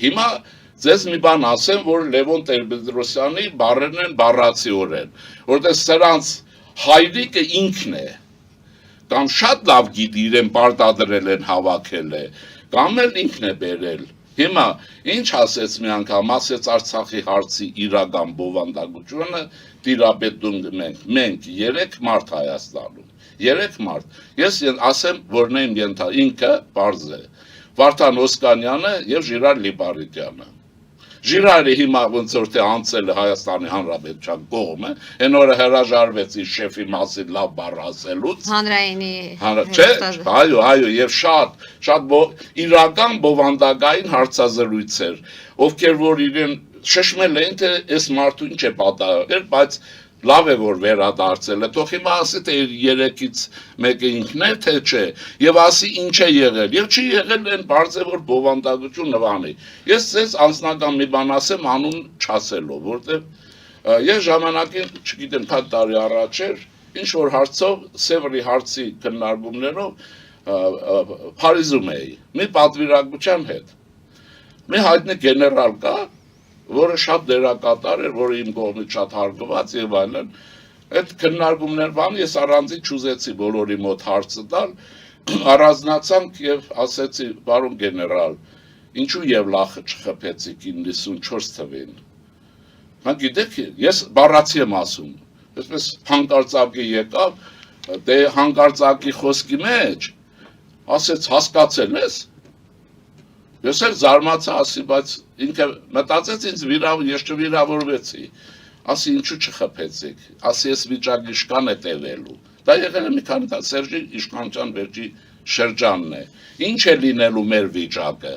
Հիմա ձեզ մի բան ասեմ, որ Լևոն Տեր-Պետրոսյանի բառերն են բառացիորեն, որտեղ սրանց հայրիկը ինքն է, կամ շատ լավ գիտի իրեն պարտադրել են հավաքել է, կամ էլ ինքն է բերել։ Հիմա ինչ ասեց մի անգամ, ասեց Արցախի հարցի իրական բովանդակությունը տիրապետում մենք 3 մարդ Հայաստանում, 3 մարդ, ես ասեմ, որն եմ ինքը պարզ է, Վարդան Օսկանյանը և Ժիրայր Լիպարիտյանը։ Ժիրայրը հիմա ոնց որ թե անցել է Հայաստանի Հանրապետության կողմը, այն օրը հրաժարվեց իր շեֆի մասին լավ բառ ասելուց։ Հանրայինի Չէ, այո, եւ շատ իրական բովանդակային հարցազրույցեր, ովքեր որ իրեն շշմել էին, թե այս մարդու ինչ է պատահել, բայց լավ է որ վերադարձել է, թող հիմա ասի թե 3-ից մեկը ինքն է, թե չէ, եւ ասի ինչ է եղել, եւ չի եղել այն բարձ է որ բովանդակություն նվանի։ Ես ձեզ անձնական մի բան ասեմ անուն չասելով, որտեղ ես ժամանակին, չգիտեմ, քան տարի առաջ էր, ինչ որ հարցով, Սևրի հարցի քննարկումներով Փարիզում էի, մի պատվիրակության հետ։ Մի հայտնի գեներալ կա, որը շատ դերակատար էր, որը իմ կողմից շատ հարգված եւ այլն, այդ քննարկումներ բան ես առանձին չուզեցի բոլորի մոտ հարցը տալ, առանձնացանք եւ ասեցի, պարոն գեներալ, ինչու եւ լախը չխփեցիք 94 թվին։ Հա գիտեք, ես բառացի եմ ասում, այսպես հանկարծակի եկավ, դե հանկարծակի խոսքի մեջ, ասեց հասկացել ես։ Ես էլ զարմացա ասի, բայց ինքը մտածեց ինձ ես չվիրավորվեցի, ասի ինչու չխփեցիք, ասի ես վիճակի իշկան է տևելու, դա եղել է մի քանի տա, Սերժի իշխանության վերջի շրջանն է, ինչ է լինելու մեր վիճակը,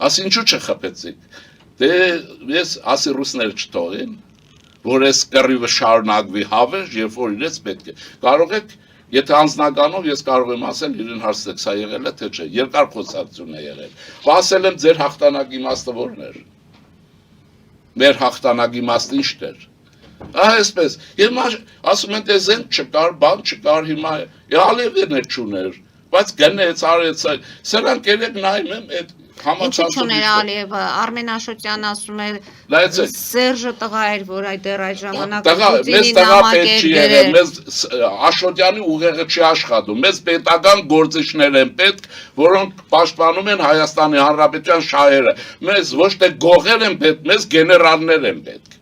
ասի ինչու չխփեցիք, դե ես ասի ռուսներ չթողին, որ ես կռիվը շարունակվի հավերժ, երբ որ իրենց պետք է, կարող եք Եթե անձնականով ես կարող եմ ասել իրեն հարցրեք, սա եղել է թե չէ, երկար խոսակցություն է եղել։ Ասել եմ ձեր հաղթանակի իմաստը որն էր։ Մեր հաղթանակի իմաստը ի՞նչն էր։ Այսպես, եւ ասում են դե զենք չկար, բան չկար, հիմա ալևներ չուներ, բայց գնեց, արեց, սրանք երեք նայում եմ այդ Ինչի չուներ Ալիևը, Արմեն Աշոտյանը ասում է Սերժը տղա էր, որ այդ ժամանակ մեզ տղա պետք չի եղել, մեզ Աշոտյանի ուղեղը չի աշխատում, մեզ պետական գործիչներ են պետք, որոնք պաշտպանում են Հայաստանի Հանրապետության շահերը, մեզ ոչ թե գողեր են պետք, մեզ գեներալներ են պետք։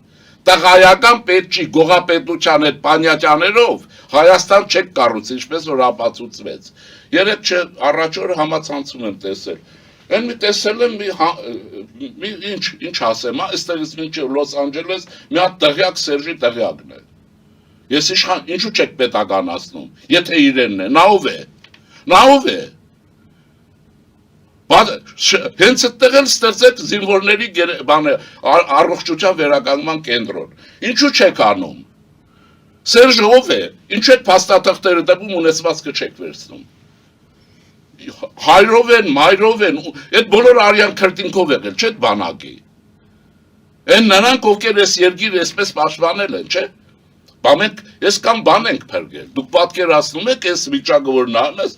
Տղայական պետք չի, գողապետության այդ պանյատյաներով Հայաստան չեք կառուցի, ինչպես որ ապացուցվեց։ Երեք առաջ օրը համացանցում եմ տեսել։ Են մի տեսել եմ ինչ ասեմ, այստեղից մինչև Լոս Անջելես մի հատ տղյակ Սերժի տղյակն է։ Ես ինչու չեք պետականացնում, եթե իրենն է, նա ով է։ Հենց այդտեղ էլ ստեղծեք զինվորների առողջության վերականգնման կենտրոն։ Ինչու չեք անում։ Սերժը ով է, ինչու եք փաստաթղթերը դեպում ունեցվածքը չեք վերցնում։ Հայրով են, մայրով են, այդ բոլոր արյան քրտինքով եղել, չէ՞ բանակի։ Այն նրանք, ովքեր այս երկիրը այսպես պաշտպանել են, չէ՞։ Բա մենք ես կամ բան ենք փրկել։ Դուք պատկերացնում եք այս վիճակը, որ նայում ես,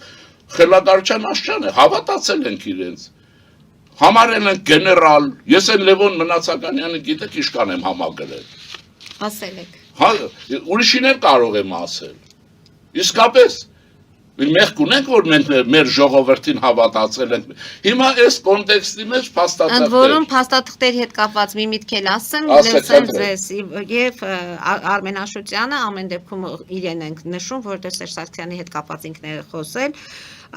խելագարության աշճան է, հավատացել ենք իրենց։ Համարել ենք գեներալ, ես են Լևոն Մնացականյանը գիտեք իշքան եմ համագրել։ Ասել եք։ Հա, ուրիշիներ կարող եմ ասել։ Իսկապես Մենք ունենք, որ մենք մեր ժողովրդին հավատացել ենք։ Հիմա այս կոնտեքստի մեջ փաստաթղթեր։ Ընդ որում փաստաթղթերի հետ կապված մի միտք էլ ասեմ, լսեմ ձեզ եւ Արմեն Աշոտյանը ամեն դեպքում իրեն ենք նշում, որովհետեւ Սերժ Սարգսյանի հետ կապված ինքն է խոսել,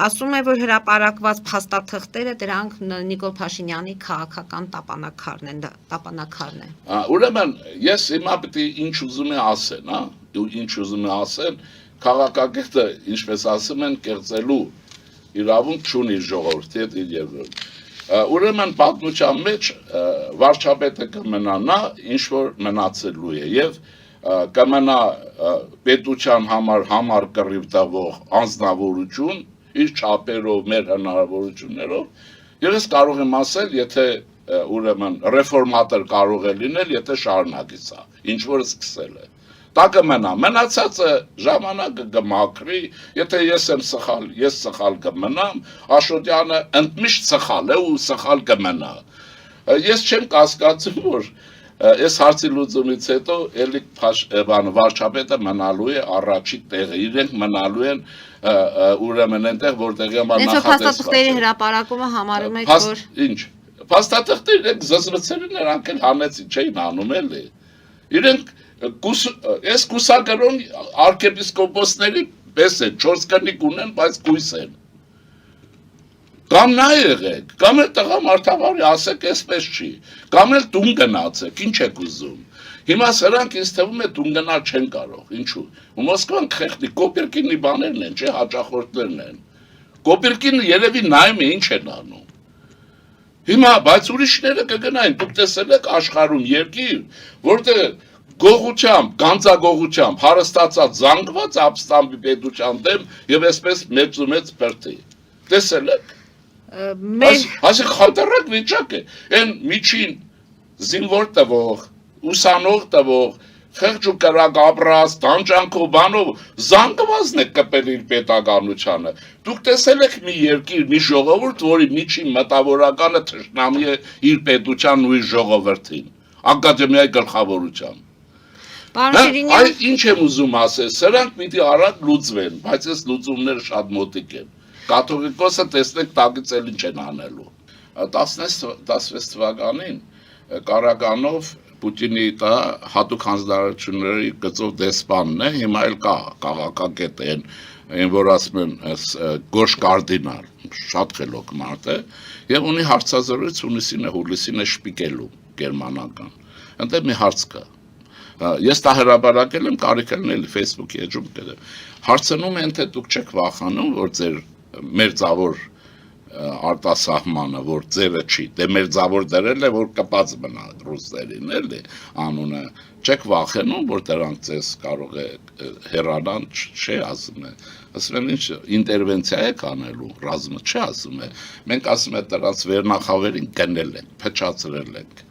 ասում է, որ հրապարակված փաստաթղթերը դրանք Նիկոլ Փաշինյանի քաղաքական տապանակարն է։ Ուրեմն ես հիմա պետք է ինչ ուզում եմ ասել, հա, ինչ ուզում եմ ասել Քաղաքագետը, ինչպես ասում են, կեղծելու իրավունք չունի ժողովրդի հետ իր երկրում։ Ուրեմն պատմության մեջ վարչապետը կմնա նա, ինչ որ մնացելու է եւ կմնա պետության համար կռիվ տվող անձնավորություն իր չափերով, մեր հնարավորություններով եւ ես կարող եմ ասել, եթե ուրեմն ռեֆորմատոր կարող է լինել, եթե շարունակի սա, ինչ որ սկսել է։ Դա կմնա, մնացածը ժամանակը կմաքրի, եթե ես եմ սխալ, ես սխալ կմնամ, Աշոտյանը ընդմիշտ սխալ է ու սխալ կմնա։ Ես չեմ կասկածում, որ այս հարցի լուծումից հետո էլի վարչապետը մնալու է առաջի տեղը, իրենք մնալու են ուրեմն այնտեղ, որտեղ համար փաստաթղթերի հրապարակումը համարում եք, որ ինչ, փաստաթղթերը իրենք զզվցերը նրանք էլ հանեցին, չէին անում էլի, իրենք այս կուսակրոն արքեպիսկոպոսների պես են, 4 կնիկ ունեն, բայց կույս են, կամ նա եղեք, կամ էլ տղամարդավարի ասեք այսպես չի, կամ էլ տուն գնացեք, ինչ եք ուզում, հիմա սրանք ինձ թվում է տուն գնալ չեն կարող, ինչու, ու Մոսկվան խեղդի, Կոպերկինի բաներն են, չէ, հաճախորդներն են, Կոպերկինը երևի նայում է ինչ են անում, հիմա, բայց ուրիշները կգնային, դուք տեսել եք աշխարհում երկիր, որտեղ գողությամբ, գանձագողությամբ, հարստացած զանգված ապստամբի պետության դեմ եւ այսպես մեծ ու մեծ բրդի, տեսել եք, ասեք խանդարակ վիճակ է, են միջին զինվոր տվող, ուսանող տվող, խեղճ ու կրակ ապրած, տանջանքով բանով, զանգվածն է կպել իր պետականությանը, դուք տեսել եք մի երկիր, մի ժողովուրդ, որի միջին մտավորականը թշնամի է իր պետությանն ու իր ժողովրդին, ակադեմիայի գլխավորությամբ, այ ինչ եմ ուզում ասել, սրանք պիտի արագ լուծվեն, բայց այս լուծումները շատ մոտիկ են, կաթողիկոսը տեսնեք տակից էլ ինչ են անելու, 16 թվականին Կարագանով Պուտինի հատուկ հանձնարարությունների գծով դեսպանն է, հիմա էլ կա քաղաքագետ են, որ ասում են գորշ կարդինալ, շատ խելոք մարդ է, եւ ունի հարցազրույց հունիսին է, հուլիսին է շպիկելու գերմանական, այնտեղ մի հարց կա, ես դա հրապարակել եմ, կարիք էլ Facebook-ի էջում կդեմ, հարցնում են, թե դուք չեք վախանում, որ ձեր մերձավոր արտասահմանը, որ ձևը չի, դե մերձավոր դրել է, որ կպած մնա ռուսներին, էլի, անունը, չեք վախենում, որ դրանք ձեզ կարող է հեռանան, չէ ասում է, ասում են ինչ, ինտերվենցիա եք անելու, ռազմը չէ ասում է, մենք ասում է դրանց վերնախավերին գնել ենք, փչացրել ենք,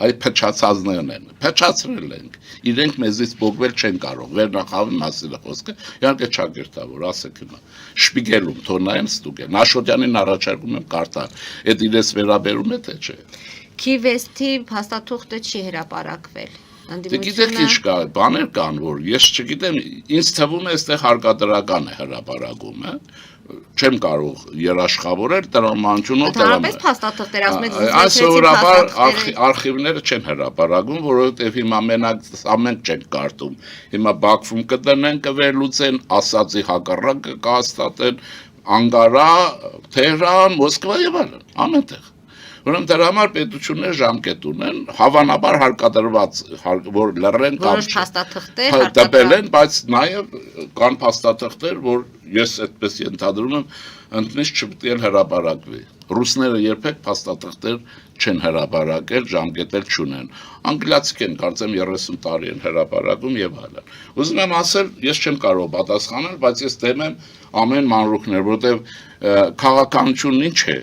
այ փչացածներն են, փչացրել ենք, իրենք մեզից փոխվել չեն կարող, վերնախավի մասին է խոսքը, իհարկե ճակերտավոր, ասեք հիմա, շպիգելում, թորնային ստուգել, Նաշոդյանին առաջարկում եմ կարդալ, այդ իրենց վերաբերում է թե չէ։ Քիվեստի փաստաթուղթը չի հրապարակվել։ Դե գիտեք ինչ կա, բաներ կան, որ ես չգիտեմ, ինձ թվում է այստեղ հարկադրական է հրապարակում, չեմ կարող երաշխավորել տրամադրությունով Դրանպես փաստաթղթեր ասում եք այսօրաբար արխիվները չեն հրապարակում, որովհետև հիմա մենակ ամենք չեն կարդում։ Հիմա Բաքվում կդնեն, կվերլուծեն, ասածի հակառակը կհաստատեն, Անկարա, Թեհրան, Մոսկվա եւ այլն, ամենտեղ։ Ուրեմն դրա համար պետությունները ժամկետ ունեն, հավանաբար հարկադրված, որ լռեն կամ տպել են, բայց նաև կան փաստաթղթեր, որ ես այդպես ենթադրում եմ, ընդմիշտ չպետք է հրապարակվի։ Ռուսները երբեք փաստաթղթեր չեն հրապարակել, ժամկետել չունեն։ Անգլիացիք են, կարծեմ 30 տարի են հրապարակում եւ այլն։ Ուզում եմ ասել, ես չեմ կարող պատասխանել, բայց ես դեմ եմ ամեն մանրուքներ, որտեղ քաղաքականությունն ինչ է։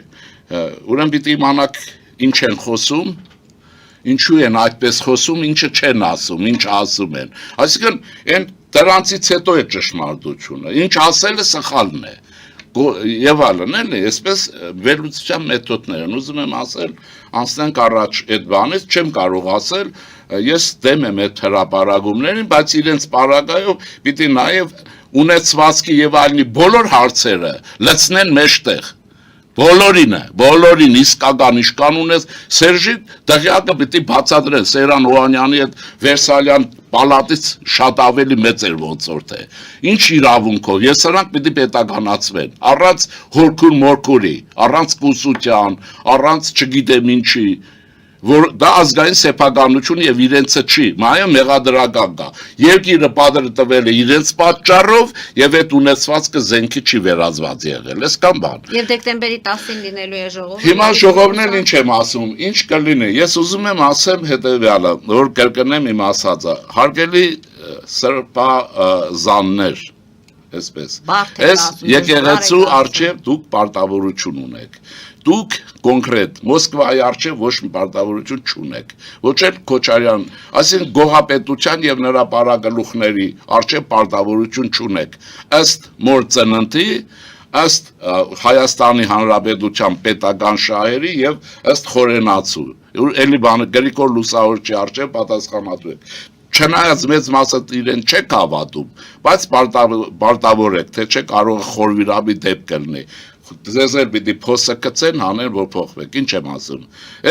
Ուրեմն պիտի իմանաք ինչ են խոսում, ինչու են այդպես խոսում, ինչը չեն ասում, ինչ ասում են։ Այսինքն, այն դրանցից հետո է ճշմարտությունը, ինչ ասելը սխալն է։ Եվ այլն, էլի, այսպես վերլուծության մեթոդներ են, ուզում եմ ասել, անցնենք առաջ այդ բանից, չեմ կարող ասել, ես դեմ եմ այդ հրապարակումներին, բայց իրենց պարագայով պիտի նաև ունեցվածքի եւ այլնի բոլոր հարցերը լցնեն մեջտեղ։ Բոլորին իսկական իշկան ունես, Սերժի դղյակը պիտի բացատրեն, Սերան Օհանյանի այդ Վերսալյան պալատից շատ ավելի մեծ էր ոնց որ թե, ինչ իրավունքով, ես սրանք պիտի պետականացվեն, առանց հորքուր մորքուրի, առանց կուսության, առանց չգիտեմ ինչի, որ դա ազգային սեփականություն եւ իրենցը չի, մայը մեղադրական կա, երկիրը պատրը տվել է իրենց պատճառով եւ այդ ունեցվածքը զենքի չի վերածված եղել, այս կամ բան։ Եվ դեկտեմբերի 10-ին լինելու է ժողովը։ Հիմա ժողովն էլ ինչ եմ ասում, ինչ կլինի, ես ուզում եմ ասեմ հետեւյալը, որ կրկնեմ իմ ասածը, հարգելի սրբազաններ, այսպես, այս եկեղեցու արժեվ դուք պարտավորություն ունեք, դուք կոնկրետ Մոսկվայի արժեվ ոչ մի պարտավորություն չունեք, ոչ էլ Քոչարյան, այսինքն գոհապետության եւ նրա պարագլուխների արժեվ պարտավորություն չունեք, ըստ մոր ծննդի, ըստ Հայաստանի Հանրապետության պետական շահերի եւ ըստ խորենացու։ Էլի բանը Գրիգոր Լուսավորչի արժե պատասխանատու է։ Չնայած մեծ մասը իրեն չեք հավատում, բայց պարտավոր եք, թե չէ կարող խորվիրաբի դեպք կլինի։ Ձեզ էլ պիտի փոսը կծեն, հանեն, որ փոխվեք, ինչ եմ ասում։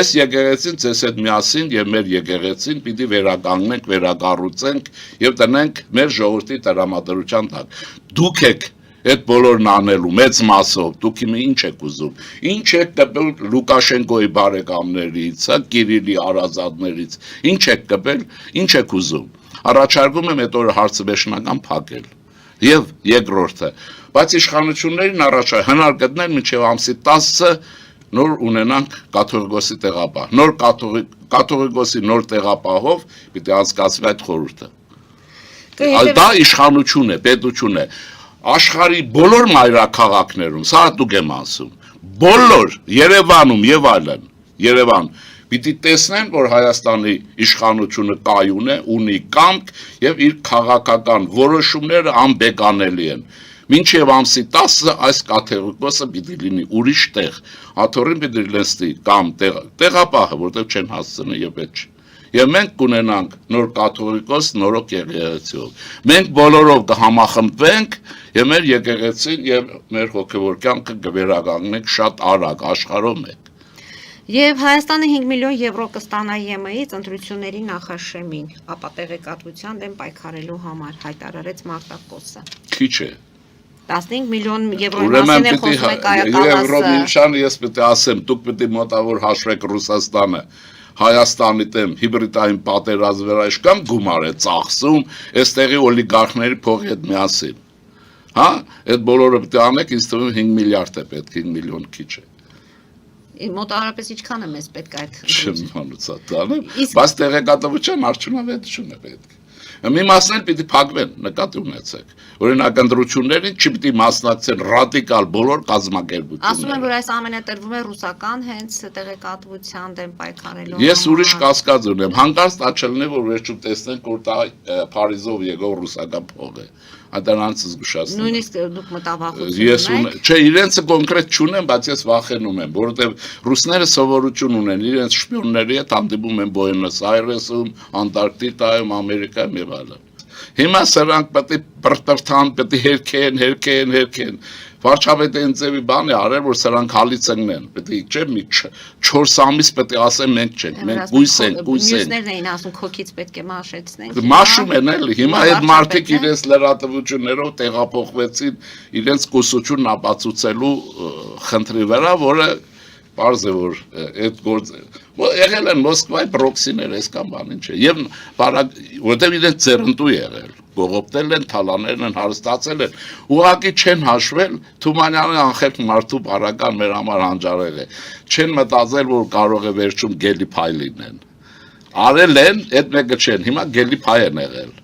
Այս եկեղեցին ձեզ հետ միասին եւ մեր եկեղեցին պիտի վերականգնենք, վերակառուցենք եւ տնենք մեր ժողովրդի տրամադրության տակ։ Դուք եք այդ բոլորն անելու մեծ մասով, դուք ինչ եք ուզում։ Ինչ եք կպել Լուկաշենկոյի բարեկամներից, Կիրիլի արազատներից, ինչ եք կպել, ինչ եք ուզում։ Առաջարկում եմ այդ օրը հարցը վերջնական փակել։ Եվ երկրորդը, բայց իշխանություններին հնար գտնել մինչև ամսի 10-ը նոր ունենանք կաթողիկոսի տեղապահ։ Նոր կաթողիկոսի նոր տեղապահով պիտի անցկացվի այդ խորհուրդը։ Դա իշխանություն է, պետություն է։ Աշխարհի բոլոր մայրաքաղաքներում, սա դուք եմ ասում, բոլոր Երևանում եւ այլն, Երևան պիտի տեսնեն, որ Հայաստանի իշխանությունը կայուն է, ունի կամք եւ իր քաղաքական որոշումները անբեկանելի են։ Մինչև ամսի 10-ը այս կաթողիկոսը պիտի լինի ուրիշ տեղ, աթոռին պիտի լստի կամ տեղապահը, որտեղ չեն հասցնի եւ այդ չի։ Եվ մենք կունենանք նոր կաթողիկոս, նորոք եկեղեցիով։ Մենք բոլորով կհամախմբվենք եւ մեր եկեղեցին եւ մեր հոգեվոր կյանքը կվերականգնենք շատ արագ աշխարհով մեկ։ Եվ Հայաստանը 5 միլիոն եվրո կստանա ԵՄ-ից ընտրությունների նախաշեմին, ապա տեղեկատվության դեմ պայքարելու համար հայտարարեց Մարտակոսը։ Քիչ է։ 15 միլիոն եվրոյի մասին է խոսում է կայականացը։ Եվրոմիջան ես պետք է ասեմ, դուք պետք է մոտավոր հաշվեք Ռուսաստանը։ Հայաստանի դեմ հիբրիդային պատերազմը այժմ գումար է ծախսում, այստեղի օլիգարխների փողի հետ միասին։ Հա, այդ բոլորը պետք է անեք, ինձ թվում 5 միլիարդ է պետք, 5 միլիոն քիչ է։ Մոտավորապես ինչքան է մեզ պետք այդ։ Չմանուցա տանը, բայց տեղեկատվության արդյունավետություն է պետք։ Մի մասն էլ պիտի փակվեն, նկատի ունեցեք։ Օրինակ ընտրություններին չպիտի մասնակցեն ռադիկալ բոլոր կազմակերպությունները։ Ասում են, որ այս ամենը տրվում է ռուսական հենց տեղեկատվության դեմ պայքարելու։ Ես ուրիշ կասկած ունեմ, հանկարծ դա չլինի, որ վերջում տեսնենք, որ դա Փարիզով եկող ռուսական փող է։ Այդանից զգուշացնում։ Նույնիսկ դուք մտավախություն ունեք։ Չէ, իրենց կոնկրետ չունեմ, բայց ես վախենում եմ, որովհետև ռուսները սովորություն ունեն, իրենց շպիոնների հետ հանդիպում են Բուենոս Այրեսում, Անտարկտիկայում, Ամերիկայում եւ այլն։ Հիմա սրանք պետք է բրտրթան, պետք է հերքեն։ Վարչապետը ինձեւի բան է արել, որ սրանք հալից ընկնեն։ Պետք է չէ՞ մի 4 ամիս պետք է ասեն մենք չենք, մենք գույս ենք։ Մյուսներն էին ասում քոքից պետք է մաշեցնենք։ Մաշում են էլի, հիմա այդ մարդիկ իրենց լրատվություններով տեղափոխվեցին իրենց կուսությունն ապացուցելու խնդրի վրա, որը Պարզ է, որ այդ գործը եղել են Մոսկվայի պրոքսիներ, այսքան բան ինչ է։ Եվ որտեղ իրենց ձեռնտու եղել, գողոպտել են, թալաներն են հարստացել են, ուղղակի չեն հաշվել Թումանյանի անխելք մարդու բարական մեր համար հանճարել է։ Չեն մտածել, որ կարող է վերջում գելի փայ լինեն։ Արել են, այդ մեկը չեն, հիմա գելի փայ են եղել։